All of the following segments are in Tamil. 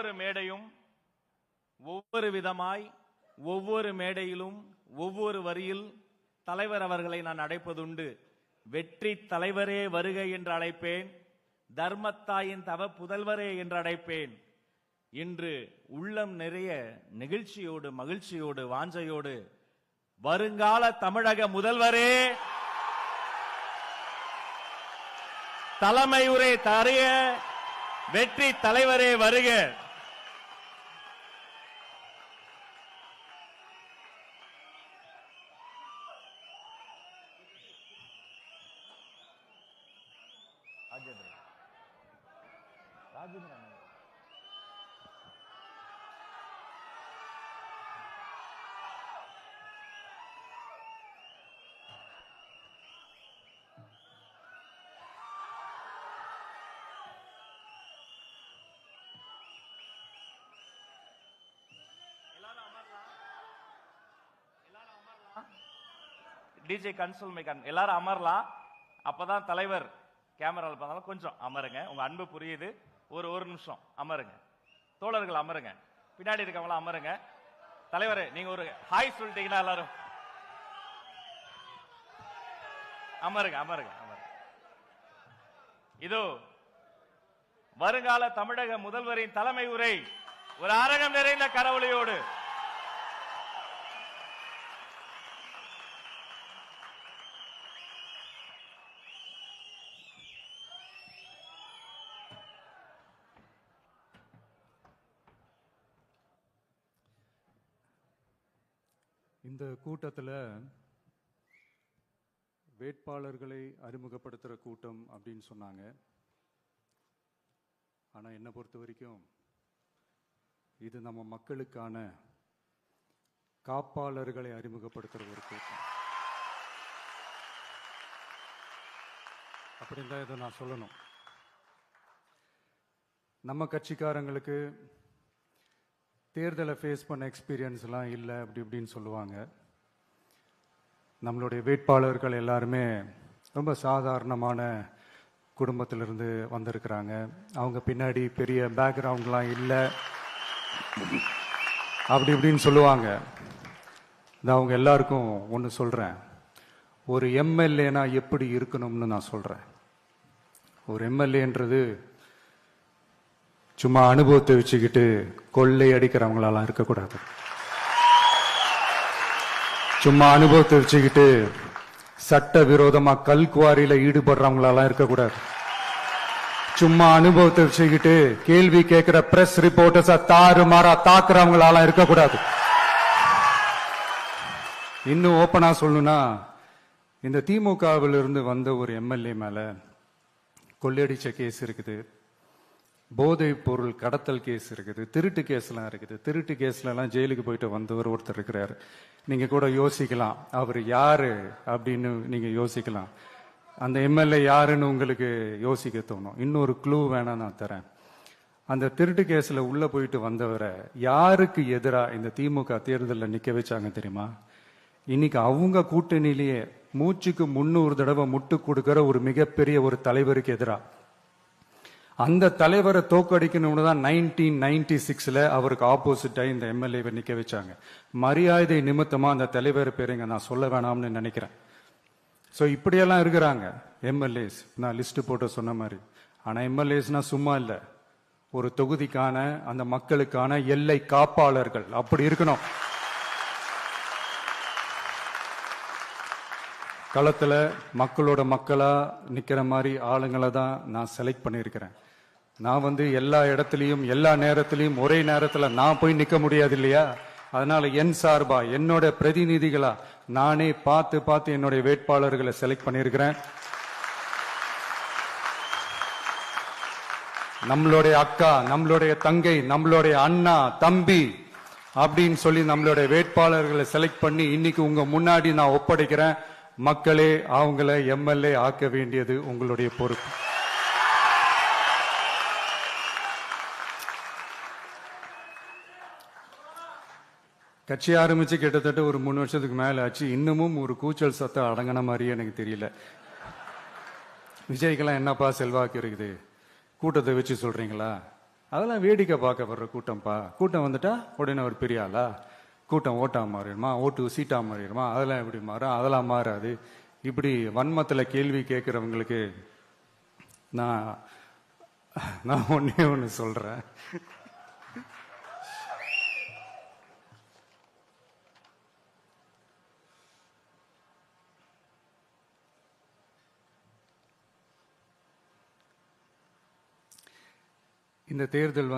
ஒவ்வொரு மேடையும் ஒவ்வொரு விதமாய் ஒவ்வொரு மேடையிலும் ஒவ்வொரு வரியில் தலைவர் அவர்களை நான் அழைப்பதுண்டு. வெற்றி தலைவரே வருக என்று அழைப்பேன், தர்மத்தாயின் தவ புதல்வரே என்று அழைப்பேன். இன்று உள்ளம் நிறைய நெகிழ்ச்சியோடு மகிழ்ச்சியோடு வாஞ்சையோடு வருங்கால தமிழக முதல்வரே, தலைமை உரை தருக, வெற்றி தலைவரே வருக. டிஜே கன்சோல் மேக்கன் எல்லாரும் அமரலாம். அப்பதான் தலைவர் கேமராவில் பார்த்தாலும் கொஞ்சம் அமருங்க. உங்க அன்பு புரியுது. ஒரு நிமிஷம் அமருங்க. தோழர்கள் அமருங்க. பின்னாடி இருக்கவங்களா அமருங்க. தலைவர் நீங்க ஒரு ஹாய் சொல்லிட்டீங்கன்னா எல்லாரும் அமருங்க அமருங்க அமருங்க. இதோ வருங்கால தமிழக முதல்வரின் தலைமை உரை ஒரு அரங்கம் நிறைந்த கரவொலியோடு இந்த கூட்டத்தில் வேட்பாளர்களை அறிமுகப்படுத்துகிற கூட்டம் அப்படின்னு சொன்னாங்க. ஆனால் என்னை பொறுத்த வரைக்கும் இது நம்ம மக்களுக்கான காப்பாளர்களை அறிமுகப்படுத்துகிற ஒரு கூட்டம் அப்படின்னு தான் இதை நான் சொல்லணும். நம்ம கட்சிக்காரங்களுக்கு தேர்தலை ஃபேஸ் பண்ண எக்ஸ்பீரியன்ஸ்லாம் இல்லை அப்படி இப்படின்னு சொல்லுவாங்க. நம்மளுடைய வேட்பாளர்கள் எல்லாருமே ரொம்ப சாதாரணமான குடும்பத்திலிருந்து வந்திருக்கிறாங்க. அவங்க பின்னாடி பெரிய பேக்ரவுண்ட்லாம் இல்லை அப்படி இப்படின்னு சொல்லுவாங்க. நான் அவங்க எல்லாருக்கும் ஒன்று சொல்கிறேன். ஒரு எம்எல்ஏனா எப்படி இருக்கணும்னு நான் சொல்கிறேன். ஒரு எம்எல்ஏன்றது சும்மா அனுபவத்தை வச்சுக்கிட்டு கொள்ளை அடிக்கிறவங்களாலாம் இருக்கக்கூடாது. சும்மா அனுபவத்தை வச்சுக்கிட்டு சட்ட விரோதமா கல்குவாரியில ஈடுபடுறவங்களாலாம் இருக்கக்கூடாது. சும்மா அனுபவத்தை வச்சுக்கிட்டு கேள்வி கேட்கிற பிரஸ் ரிப்போர்ட்டர்ஸா தாறுமாறா தாக்குறவங்களாலாம் இருக்கக்கூடாது. இன்னும் ஓப்பனா சொல்லணும்னா, இந்த திமுகவில் இருந்து வந்த ஒரு எம்எல்ஏ மேல கொள்ளையடிச்ச கேஸ் இருக்குது, போதைப் பொருள் கடத்தல் கேஸ் இருக்குது, திருட்டு கேஸ்லாம் இருக்குது. திருட்டு கேஸ்லாம் ஜெயிலுக்கு போயிட்டு வந்தவர் ஒருத்தர் இருக்கிறாரு. நீங்க கூட யோசிக்கலாம் அவர் யாரு அப்படின்னு நீங்க யோசிக்கலாம். அந்த எம்எல்ஏ யாருன்னு உங்களுக்கு யோசிக்க தோணும். இன்னொரு க்ளூ வேணா நான் தரேன். அந்த திருட்டு கேஸ்ல உள்ள போயிட்டு வந்தவரை யாருக்கு எதிராக இந்த திமுக தேர்தலில் நிக்க வச்சாங்க தெரியுமா? இன்னைக்கு அவங்க கூட்டணியிலேயே மூச்சுக்கு 300 தடவை முட்டு கொடுக்கிற ஒரு மிகப்பெரிய ஒரு தலைவருக்கு எதிராக. அந்த தலைவரை தோக்கடிக்கணும்னு தான் 1996ல அவருக்கு ஆப்போசிட்டா இந்த எம்எல்ஏவை நிக்க வச்சாங்க. மரியாதை நிமித்தமா அந்த தலைவர் பேருங்க நான் சொல்ல வேணாம்னு நினைக்கிறேன். ஸோ இப்படியெல்லாம் இருக்கிறாங்க எம்எல்ஏஸ். நான் லிஸ்ட் போட்டு சொன்ன மாதிரி. ஆனா எம்எல்ஏஸ்னா சும்மா இல்லை, ஒரு தொகுதிக்கான அந்த மக்களுக்கான எல்லை காப்பாளர்கள். அப்படி இருக்கணும். களத்துல மக்களோட மக்களா நிக்கிற மாதிரி ஆளுங்களை தான் நான் செலக்ட் பண்ணியிருக்கிறேன். நான் எல்லா இடத்துலையும் எல்லா நேரத்திலையும் ஒரே நேரத்துல நான் போய் நிக்க முடியாது இல்லையா? அதனால என் சார்பா என்னோட பிரதிநிதிகளா நானே பார்த்து என்னுடைய வேட்பாளர்களை செலக்ட் பண்ணியிருக்கிறேன். நம்மளுடைய அக்கா, நம்மளுடைய தங்கை, நம்மளுடைய அண்ணா, தம்பி அப்படின்னு சொல்லி நம்மளுடைய வேட்பாளர்களை செலக்ட் பண்ணி இன்னைக்கு உங்க முன்னாடி நான் ஒப்படைக்கிறேன். மக்களே, அவங்கள எம்எல்ஏ ஆக்க வேண்டியது உங்களுடைய பொறுப்பு. கட்சி ஆரம்பிச்சு கிட்டத்தட்ட ஒரு 3 வருஷத்துக்கு மேல ஆச்சு. இன்னமும் ஒரு கூச்சல் சத்தம் அடங்கின மாதிரியே எனக்கு தெரியல. விஜய்க்கெல்லாம் என்னப்பா செல்வாக்கு இருக்குது, கூட்டத்தை வச்சு சொல்றீங்களா? அதெல்லாம் வேடிக்கை பார்க்க வர்ற கூட்டம்ப்பா. கூட்டம் வந்துட்டா உடனே ஒரு பெரிய ஆளா? கூட்டம் ஓட்டா மாறிடுமா, ஓட்டு சீட்டா மாறிடுமா, அதெல்லாம் எப்படி மாறும்? அதெல்லாம் மாறாது. இப்படி வன்மத்தில் கேள்வி கேட்குறவங்களுக்கு நான் ஒன்னே ஒன்று சொல்றேன். இந்த தேர்தல்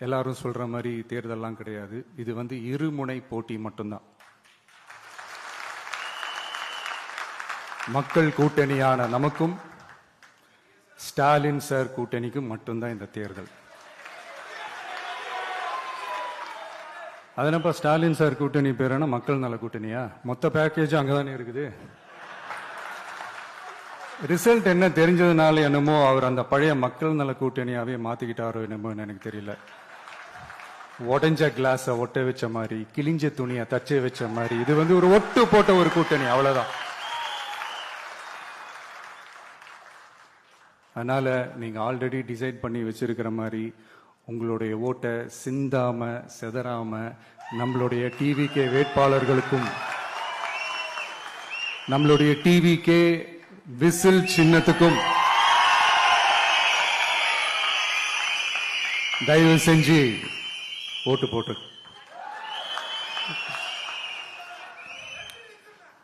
எல்லாரும் சொல்ற மாதிரி தேர்தல்லாம் கிடையாது. இது இருமுனை போட்டி மட்டும்தான். மக்கள் கூட்டணியான நமக்கும் ஸ்டாலின் சார் கூட்டணிக்கும் மட்டும்தான் இந்த தேர்தல். அதனப்ப ஸ்டாலின் சார் கூட்டணி பேரான மக்கள் நல கூட்டணியா? மொத்த பேக்கேஜ் அங்கதானே இருக்குது. ரிசல்ட் என்ன தெரிஞ்சதுனால என்னமோ அவர் அந்த பழைய மக்கள் நல கூட்டணியாவே மாத்திக்கிட்டாரோ என்னமோ எனக்கு தெரியல. உடஞ்ச கிளாஸ ஒட்ட வச்ச மாதிரி, கிழிஞ்ச துணியை தச்சை வச்ச மாதிரி, இது ஒரு ஒட்டு போட்ட ஒரு கூட்டணி, அவ்வளவுதான். அதனால நீங்க ஆல்ரெடி டிசைட் பண்ணி வச்சிருக்கிற மாதிரி உங்களுடைய ஓட்டை சிந்தாம செதறாம நம்மளுடைய டிவிகே வேட்பாளர்களுக்கும் நம்மளுடைய டிவிகே விசில் சின்னத்துக்கும் தயவு செஞ்சு ஓட்டு போட்டு.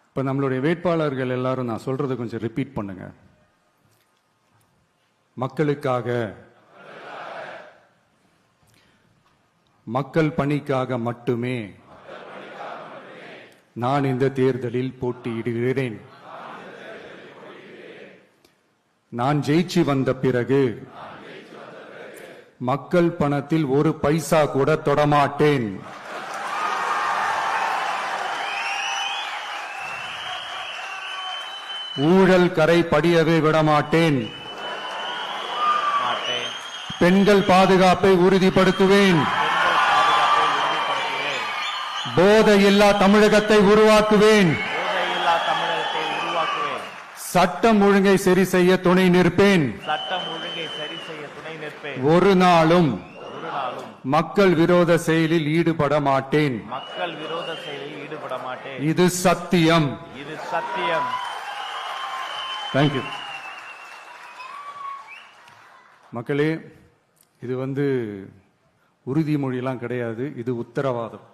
இப்ப நம்மளுடைய வேட்பாளர்கள் எல்லாரும் நான் சொல்றதை கொஞ்சம் ரிப்பீட் பண்ணுங்க. மக்களுக்காக, மக்கள் பணிக்காக மட்டுமே நான் இந்த தேர்தலில் போட்டியிடுகிறேன். நான் ஜெயிச்சு வந்த பிறகு மக்கள் பணத்தில் ஒரு பைசா கூட தொடமாட்டேன். ஊழல் கரை படியவே விடமாட்டேன். பெண்கள் பாதுகாப்பை உறுதிப்படுத்துவேன். போதையில்லா தமிழகத்தை உருவாக்குவேன். சட்டம் ஒழுங்கை சரி செய்ய துணை நிற்பேன். ஒரு நாளும் மக்கள் விரோத செயலில் ஈடுபட மாட்டேன். இது சத்தியம். தேங்க்யூ. மக்களே, இது உறுதிமொழியெல்லாம் கிடையாது, இது உத்தரவாதம்.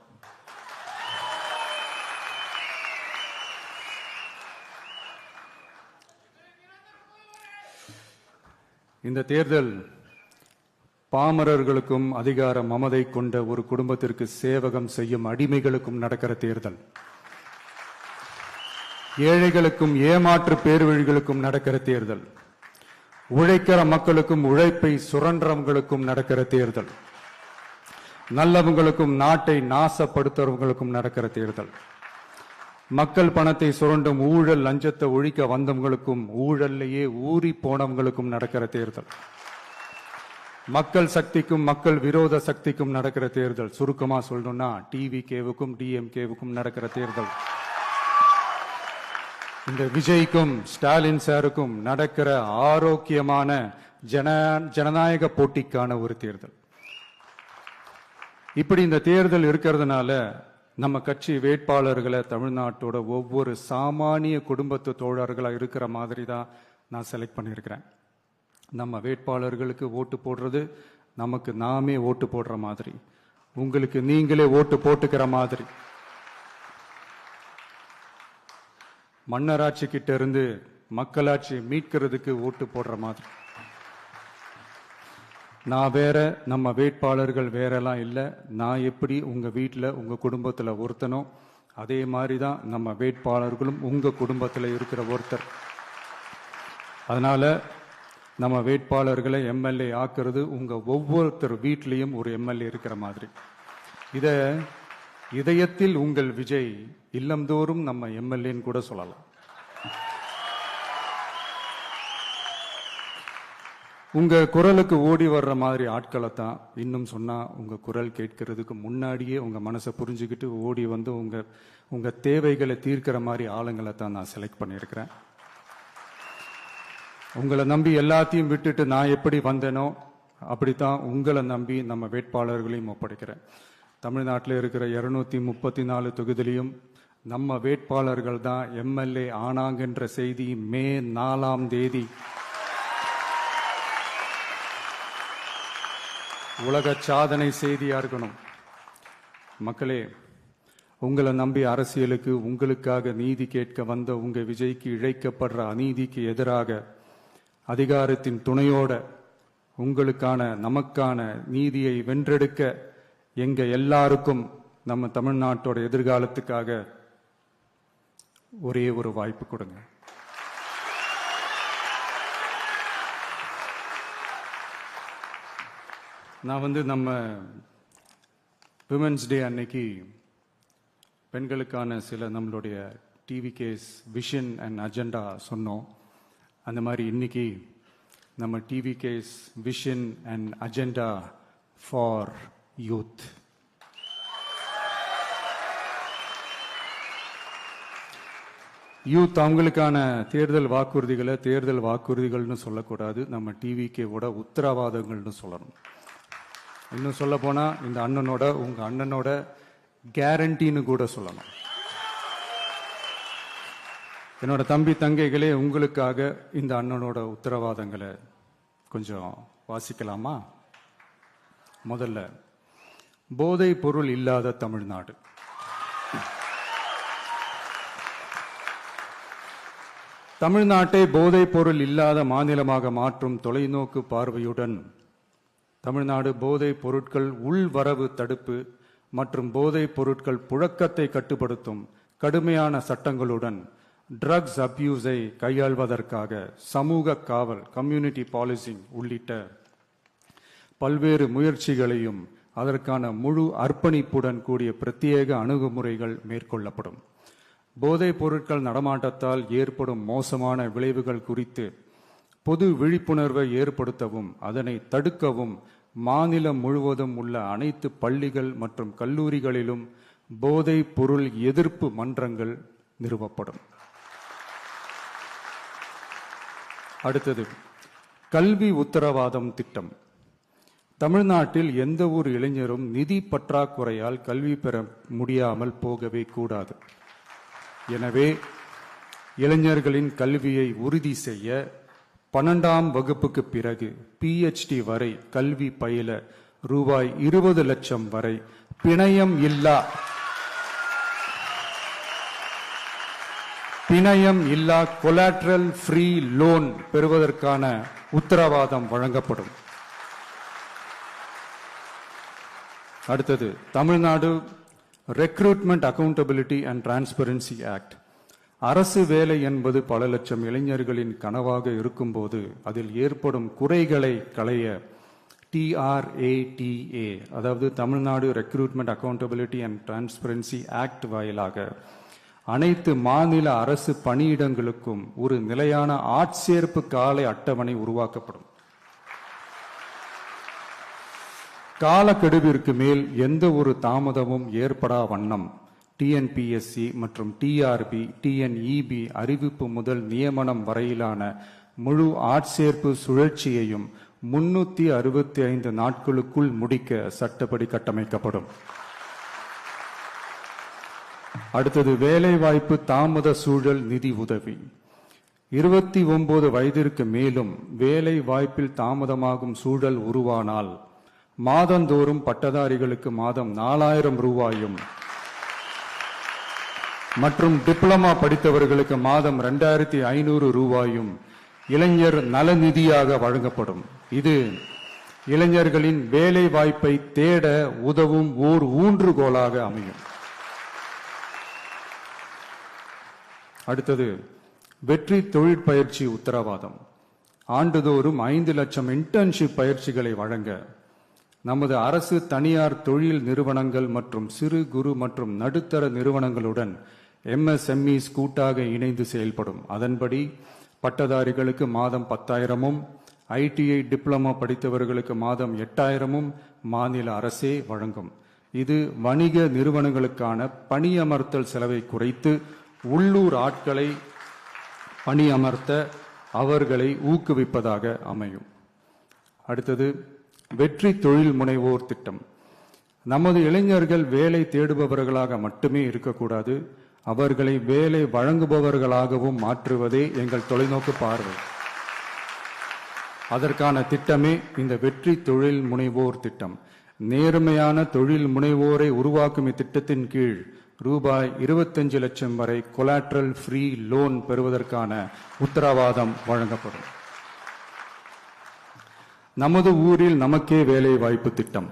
இந்த தேர்தல் பாமரர்களுக்கும் அதிகார மமதை கொண்ட ஒரு குடும்பத்திற்கு சேவகம் செய்யும் அடிமைகளுக்கும் நடக்கிற தேர்தல். ஏழைகளுக்கும் ஏமாற்று பேர்வழிகளுக்கும் நடக்கிற தேர்தல். உழைக்கிற மக்களுக்கும் உழைப்பை சுரண்டவங்களுக்கும் நடக்கிற தேர்தல். நல்லவங்களுக்கும் நாட்டை நாசப்படுத்துறவங்களுக்கும் நடக்கிற தேர்தல். மக்கள் பணத்தை சுரண்டும் ஊழல் லஞ்சத்தை ஒழிக்க வந்தவங்களுக்கும் ஊழல்லையே ஊறி போனவங்களுக்கும் நடக்கிற தேர்தல். மக்கள் சக்திக்கும் மக்கள் விரோத சக்திக்கும் நடக்கிற தேர்தல். சுருக்கமா சொல்லணும்னா டிவிகேவுக்கும் டிஎம்கேவுக்கும் நடக்கிற தேர்தல். இந்த விஜய்க்கும் ஸ்டாலின் சாருக்கும் நடக்கிற ஆரோக்கியமான ஜனநாயக போட்டிக்கான ஒரு தேர்தல். இப்படி இந்த தேர்தல் இருக்கிறதுனால நம்ம கட்சி வேட்பாளர்களை தமிழ்நாட்டோட ஒவ்வொரு சாமானிய குடும்பத்து தோழர்களா இருக்கிற மாதிரி தான் நான் செலக்ட் பண்ணியிருக்கிறேன். நம்ம வேட்பாளர்களுக்கு ஓட்டு போடுறது நமக்கு நாமே ஓட்டு போடுற மாதிரி, உங்களுக்கு நீங்களே ஓட்டு போட்டுக்கிற மாதிரி. மன்னராட்சி கிட்ட இருந்து மக்களாட்சி மீட்கிறதுக்கு ஓட்டு போடுற மாதிரி. நான் வேற, நம்ம வேட்பாளர்கள் வேறெல்லாம் இல்லை. நான் எப்படி உங்க வீட்டில் உங்க குடும்பத்தில் ஒருத்தனோ அதே மாதிரி தான் நம்ம வேட்பாளர்களும் உங்க குடும்பத்தில் இருக்கிற ஒருத்தர். அதனால நம்ம வேட்பாளர்களை எம்எல்ஏ ஆக்குறது உங்க ஒவ்வொருத்தர் வீட்லேயும் ஒரு எம்எல்ஏ இருக்கிற மாதிரி. இதை இதயத்தில் உங்கள் விஜய் இல்லந்தோறும் நம்ம எம்எல்ஏன்னு கூட சொல்லலாம். உங்க குரலுக்கு ஓடி வர்ற மாதிரி ஆட்களை தான், இன்னும் சொன்னா உங்க குரல் கேட்கறதுக்கு முன்னாடியே உங்க மனசை புரிஞ்சுக்கிட்டு ஓடி வந்து உங்க தேவைகளை தீர்க்கிற மாதிரி ஆளுங்களை தான் நான் செலக்ட் பண்ணியிருக்கிறேன். உங்களை நம்பி எல்லாத்தையும் விட்டுட்டு நான் எப்படி வந்தேனோ அப்படித்தான் உங்களை நம்பி நம்ம வேட்பாளர்களையும் ஒப்படைக்கிறேன். தமிழ்நாட்டில் இருக்கிற 234 தொகுதியிலையும் நம்ம வேட்பாளர்கள் தான் எம்எல்ஏ ஆனாங்கன்ற செய்தி மே 4ஆம் தேதி உலக சாதனை செய்தியா இருக்கணும். மக்களே, உங்களை நம்பி அரசியலுக்கு உங்களுக்காக நீதி கேட்க வந்த உங்க விஜய்க்கு இழைக்கப்படுற அநீதிக்கு எதிராக அதிகாரத்தின் துணையோட உங்களுக்கான நமக்கான நீதியை வென்றெடுக்க எங்க எல்லாருக்கும் நம்ம தமிழ்நாட்டோட எதிர்காலத்துக்காக ஒரே ஒரு வாய்ப்பு கொடுங்க. நான் நம்ம விமென்ஸ் டே அன்னைக்கு பெண்களுக்கான சில நம்மளுடைய TVK's vision and agenda சொன்னோம். அந்த மாதிரி இன்னைக்கு நம்ம TVK's vision and agenda for youth. Youth அவங்களுக்கான தேர்தல் வாக்குறுதிகள்னு சொல்லக்கூடாது, நம்ம டிவிகேவோட உத்தரவாதங்கள்னு சொல்லணும். இன்னும் சொல்ல போனா இந்த அண்ணனோட உங்க அண்ணனோட கேரண்டின்னு கூட சொல்லணும். என்னோட தம்பி தங்கைகளே, உங்களுக்காக இந்த அண்ணனோட உத்தரவாதங்களை கொஞ்சம் வாசிக்கலாமா? முதல்ல, போதை பொருள் இல்லாத தமிழ்நாடு. தமிழ்நாட்டை போதை பொருள் இல்லாத மாநிலமாக மாற்றும் தொலைநோக்கு பார்வையுடன் தமிழ்நாடு போதைப் பொருட்கள் உள்வரவு தடுப்பு மற்றும் போதைப் பொருட்கள் புழக்கத்தை கட்டுப்படுத்தும் கடுமையான சட்டங்களுடன் ட்ரக்ஸ் அபியூஸை கையாள்வதற்காக சமூக காவல் கம்யூனிட்டி பாலிசிங் உள்ளிட்ட பல்வேறு முயற்சிகளையும் அதற்கான முழு அர்ப்பணிப்புடன் கூடிய பிரத்யேக அணுகுமுறைகள் மேற்கொள்ளப்படும். போதைப் பொருட்கள் நடமாட்டத்தால் ஏற்படும் மோசமான விளைவுகள் குறித்து பொது விழிப்புணர்வை ஏற்படுத்தவும் அதனை தடுக்கவும் மாநிலம் முழுவதும் உள்ள அனைத்து பள்ளிகள் மற்றும் கல்லூரிகளிலும் போதைப் பொருள் எதிர்ப்பு மன்றங்கள் நிறுவப்படும். அடுத்தது, கல்வி உத்தரவாதம் திட்டம். தமிழ்நாட்டில் எந்த ஒரு இளைஞரும் நிதி பற்றாக்குறையால் கல்வி பெற முடியாமல் போகவே கூடாது. எனவே இளைஞர்களின் கல்வியை உறுதி செய்ய 12ஆம் வகுப்புக்கு பிறகு PhD வரை கல்வி பயில ரூபாய் 20 லட்சம் வரை பிணையம் இல்லா கொலாட்ரல் ஃப்ரீ லோன் பெறுவதற்கான உத்தரவாதம் வழங்கப்படும். அடுத்தது, Tamil Nadu recruitment accountability and transparency act. அரசு வேலை என்பது பல லட்சம் இளைஞர்களின் கனவாக இருக்கும்போது அதில் ஏற்படும் குறைகளை களைய TRATA, அதாவது Tamil Nadu recruitment accountability and transparency act வாயிலாக அனைத்து மாநில அரசு பணியிடங்களுக்கும் ஒரு நிலையான ஆட்சேர்ப்பு கால அட்டவணை உருவாக்கப்படும். காலக்கெடுவிற்கு மேல் எந்த ஒரு தாமதமும் ஏற்படா வண்ணம் TNPSC மற்றும் TRB, TNEB அறிவிப்பு முதல் நியமனம் வரையிலான முழு ஆட்சேர்ப்பு சுழற்சியையும் 365 நாட்களுக்குள் முடிக்க சட்டப்படி கட்டமைக்கப்படும். அடுத்தது, வேலைவாய்ப்பு தாமத சூழல் நிதி உதவி. 29 வயதிற்கு மேலும் வேலை வாய்ப்பில் தாமதமாகும் சூழல் உருவானால் மாதந்தோறும் பட்டதாரிகளுக்கு மாதம் 4000 ரூபாயும் மற்றும் டிப்ளமா படித்தவர்களுக்கு மாதம் 2500 ரூபாயும் இளைஞர் நலநிதியாக வழங்கப்படும். இது இளைஞர்களின் வேலை வாய்ப்பை தேட உதவும் ஓர் ஊன்றுகோலாக அமையும். அடுத்தது, வெற்றி தொழிற்பயிற்சி உத்தரவாதம். ஆண்டுதோறும் 5 லட்சம் இன்டர்ன்ஷிப் பயிற்சிகளை வழங்க நமது அரசு தனியார் தொழில் நிறுவனங்கள் மற்றும் சிறு குறு மற்றும் நடுத்தர நிறுவனங்களுடன் MSMEs கூட்டாக இணைந்து செயல்படும். அதன்படி பட்டதாரிகளுக்கு மாதம் 10,000-உம் ITI டிப்ளமா படித்தவர்களுக்கு மாதம் 8,000-உம் மாநில அரசே வழங்கும். இது வணிக நிறுவனங்களுக்கான பணியமர்த்தல் செலவை குறைத்து உள்ளூர் ஆட்களை பணியமர்த்த அவர்களை ஊக்குவிப்பதாக அமையும். அடுத்தது வெற்றி தொழில் முனைவோர் திட்டம். நமது இளைஞர்கள் வேலை தேடுபவர்களாக மட்டுமே இருக்கக்கூடாது, அவர்களை வேலை வழங்குபவர்களாகவும் மாற்றுவதே எங்கள் தொலைநோக்கு பார்வை. அதற்கான திட்டமே இந்த வெற்றி தொழில் முனைவோர் திட்டம். நேர்மையான தொழில் முனைவோரை உருவாக்கும் இத்திட்டத்தின் கீழ் ரூபாய் 25 லட்சம் வரை கொலாட்ரல் ஃப்ரீ லோன் பெறுவதற்கான உத்தரவாதம் வழங்கப்படும். நமது ஊரில் நமக்கே வேலை வாய்ப்பு திட்டம்.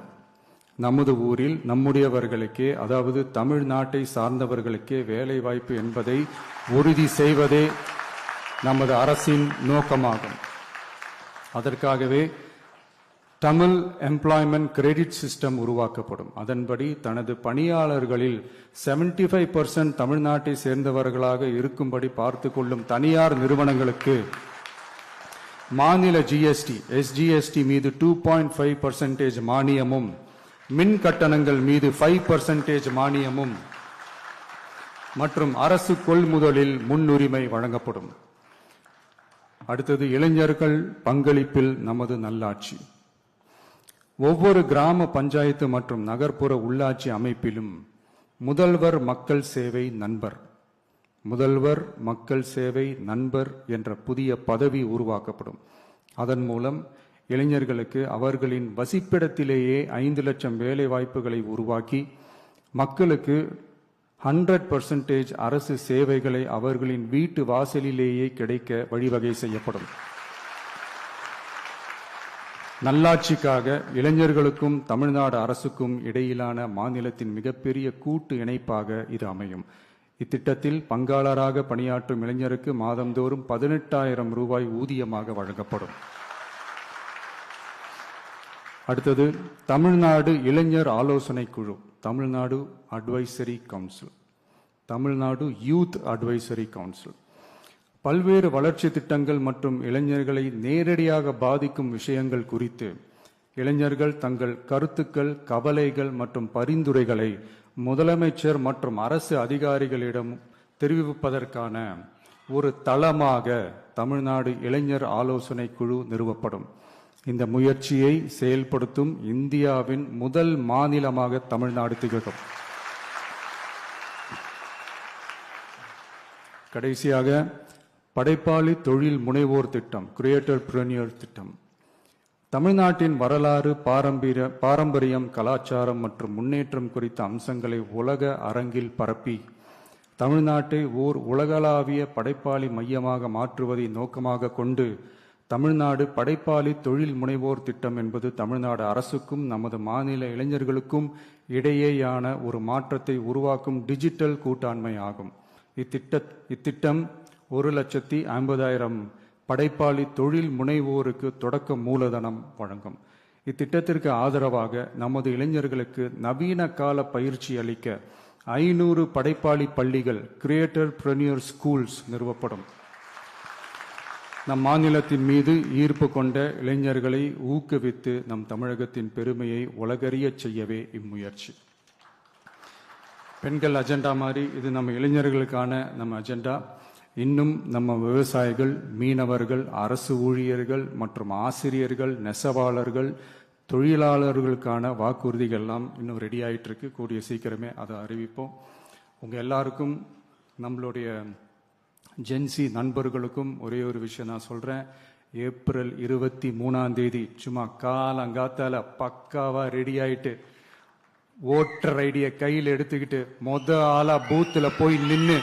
நமது ஊரில் நம்முடையவர்களுக்கே, அதாவது தமிழ்நாட்டை சார்ந்தவர்களுக்கே வேலை வாய்ப்பு என்பதை உறுதி செய்வதே நமது அரசின் நோக்கமாகும். அதற்காகவே தமிழ் எம்ப்ளாய்மெண்ட் கிரெடிட் சிஸ்டம் உருவாக்கப்படும். அதன்படி தனது பணியாளர்களில் 75% தமிழ்நாட்டை சேர்ந்தவர்களாக இருக்கும்படி பார்த்து கொள்ளும் தனியார் நிறுவனங்களுக்கு மாநில ஜிஎஸ்டி, எஸ்ஜிஎஸ்டி மீது 2.5% மானியமும், மின் கட்டணங்கள் மீது 5% மானியமும் மற்றும் அரசு கொள்முதலில் முன்னுரிமை வழங்கப்படும். அடுத்தது இளைஞர்கள் பங்களிப்பில் நமது நல்லாட்சி. ஒவ்வொரு கிராம பஞ்சாயத்து மற்றும் நகர்ப்புற உள்ளாட்சி அமைப்பிலும் முதல்வர் மக்கள் சேவை நண்பர், முதல்வர் மக்கள் சேவை நண்பர் என்ற புதிய பதவி உருவாக்கப்படும். அதன் மூலம் இளைஞர்களுக்கு அவர்களின் வசிப்பிடத்திலேயே 5 லட்சம் வேலை வாய்ப்புகளை உருவாக்கி மக்களுக்கு 100% அரசு சேவைகளை அவர்களின் வீட்டு வாசலிலேயே கிடைக்க வழிவகை செய்யப்படும். நல்லாட்சிக்காக இளைஞர்களுக்கும் தமிழ்நாடு அரசுக்கும் இடையிலான மாநிலத்தின் மிகப்பெரிய கூட்டு இணைப்பாக இது அமையும். இத்திட்டத்தில் பங்காளராக பணியாற்றும் இளைஞருக்கு மாதந்தோறும் 18,000 ரூபாய் ஊதியமாக வழங்கப்படும். அடுத்தது தமிழ்நாடு இளைஞர் ஆலோசனை குழு, Tamil Nadu advisory council, Tamil Nadu youth advisory council. பல்வேறு வளர்ச்சி திட்டங்கள் மற்றும் இளைஞர்களை நேரடியாக பாதிக்கும் விஷயங்கள் குறித்து இளைஞர்கள் தங்கள் கருத்துக்கள், கவலைகள் மற்றும் பரிந்துரைகளை முதலமைச்சர் மற்றும் அரசு அதிகாரிகளிடம் தெரிவிப்பதற்கான ஒரு தளமாக தமிழ்நாடு இளைஞர் ஆலோசனை குழு நிறுவப்படும். இந்த முயற்சியை செயல்படுத்தும் இந்தியாவின் முதல் மாநிலமாக தமிழ்நாடு திகழும். கடைசியாக படைப்பாளி தொழில் முனைவோர் திட்டம், கிரியேட்டர் பிரனியர் திட்டம். தமிழ்நாட்டின் வரலாறு, பாரம்பரியம், கலாச்சாரம் மற்றும் முன்னேற்றம் குறித்த அம்சங்களை உலக அரங்கில் பரப்பி தமிழ்நாட்டை ஓர் உலகளாவிய படைப்பாளி மையமாக மாற்றுவதை நோக்கமாக கொண்டு தமிழ்நாடு படைப்பாளி தொழில் முனைவோர் திட்டம் என்பது தமிழ்நாடு அரசுக்கும் நமது மாநில இளைஞர்களுக்கும் இடையேயான ஒரு மாற்றத்தை உருவாக்கும் டிஜிட்டல் கூட்டாண்மை ஆகும். இத்திட்டம் 1,50,000 படைப்பாளி தொழில் முனைவோருக்கு தொடக்க மூலதனம் வழங்கும். இத்திட்டத்திற்கு ஆதரவாக நமது இளைஞர்களுக்கு நவீன கால பயிற்சி அளிக்க 500 படைப்பாளி பள்ளிகள், கிரியேட்டர் பிரனியர் ஸ்கூல்ஸ் நிறுவப்படும். நம் மாநிலத்தின் மீது ஈர்ப்பு கொண்ட இளைஞர்களை ஊக்குவித்து நம் தமிழகத்தின் பெருமையை உலகறியச் செய்யவே இம்முயற்சி. பெண்கள் அஜெண்டா மாதிரி இது நம்ம இளைஞர்களுக்கான நம்ம அஜெண்டா. இன்னும் நம்ம விவசாயிகள், மீனவர்கள், அரசு ஊழியர்கள் மற்றும் ஆசிரியர்கள், நெசவாளர்கள், தொழிலாளர்களுக்கான வாக்குறுதிகள்லாம் இன்னும் ரெடி ஆகிட்டு இருக்கு. கூடிய சீக்கிரமே அதை அறிவிப்போம். உங்கள் எல்லாருக்கும், நம்மளுடைய ஜென்சி நண்பர்களுக்கும் ஒரே ஒரு விஷயம் நான் சொல்கிறேன். ஏப்ரல் 23 சும்மா காலங்காத்தால பக்காவாக ரெடி ஆகிட்டு ஓட்டர் ஐடியை கையில் எடுத்துக்கிட்டு ஆளா பூத்தில் போய் நின்று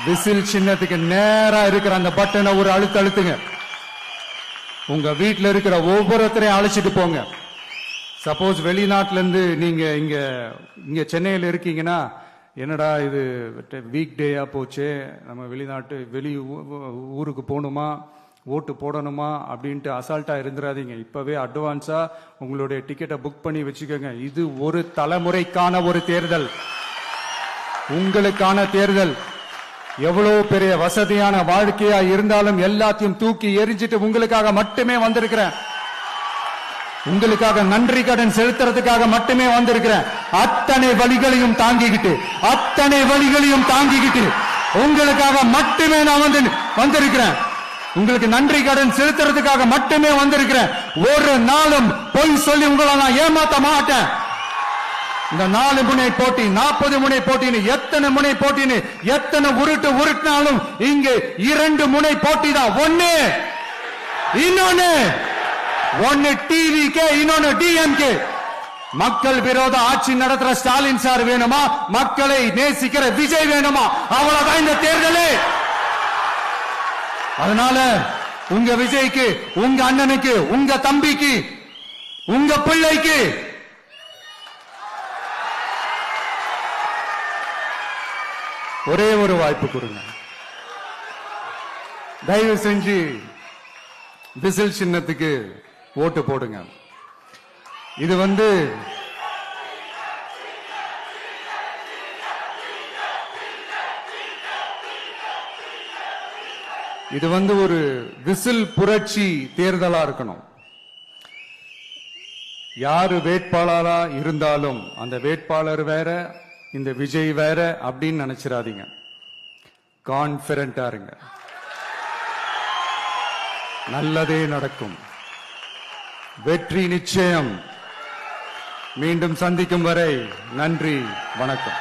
விசில் சின்னத்துக்கு நேரா இருக்கிற அந்த பட்டனை ஒரு அழுத்துங்க. உங்க வீட்டில் இருக்கிற ஒவ்வொருத்தரையும் அழைச்சிட்டு போங்க. சப்போஸ் வெளிநாட்டுல இருந்து நீங்க இங்க சென்னையில் இருக்கீங்கன்னா, என்னடா இது வீக் டேயா போச்சே, நம்ம வெளி ஊருக்கு போகணுமா, ஓட்டு போடணுமா அப்படின்ட்டு அசால்ட்டா இருந்துடாதீங்க. இப்பவே அட்வான்ஸா உங்களுடைய டிக்கெட்டை புக் பண்ணி வச்சுக்கோங்க. இது ஒரு தலைமுறைக்கான ஒரு தேர்தல், உங்களுக்கான தேர்தல். எவ்வளவு பெரிய வசதியான வாழ்க்கையா இருந்தாலும் எல்லாத்தையும் தூக்கி எரிஞ்சிட்டு உங்களுக்காக மட்டுமே வந்திருக்கிறேன். உங்களுக்காக நன்றி கடன் செலுத்துறதுக்காக மட்டுமே வந்திருக்கிறேன். அத்தனை வழிகளையும் தாங்கிக்கிட்டு உங்களுக்காக மட்டுமே நான் வந்திருக்கிறேன். உங்களுக்கு நன்றி கடன் செலுத்துறதுக்காக மட்டுமே வந்திருக்கிறேன். ஒரு நாளும் பொய் சொல்லி உங்களை நான் ஏமாத்த மாட்டேன். இந்த 4 முனை போட்டி, 40 முனை போட்டின்னு எத்தனை முனை போட்டின்னு எத்தனை உருட்டினாலும் இங்கு 2 முனை போட்டி தான். ஒன்னு டிவிகே, இன்னொன்னு டிஎம்கே. மக்கள் விரோத ஆட்சி நடத்துற ஸ்டாலின் சார் வேணுமா, மக்களை நேசிக்கிற விஜய் வேணுமா? அவ்வளவுதான் இந்த தேர்தலே. அதனால உங்க விஜய்க்கு, உங்க அண்ணனுக்கு, உங்க தம்பிக்கு, உங்க பிள்ளைக்கு ஒரே ஒரு வாய்ப்பு கொடுங்க. தயவு செஞ்சு விசில் சின்னத்துக்கு ஓட்டு போடுங்க. இது ஒரு விசில் புரட்சி தேர்தலா இருக்கணும். யாரு வேட்பாளரா இருந்தாலும் அந்த வேட்பாளர் வேற, இந்த விஜய் வேற அப்படின்னு நினைச்சிடாதீங்க. கான்பிடண்டா இருங்க, நல்லதே நடக்கும், வெற்றி நிச்சயம். மீண்டும் சந்திக்கும் வரை நன்றி, வணக்கம்.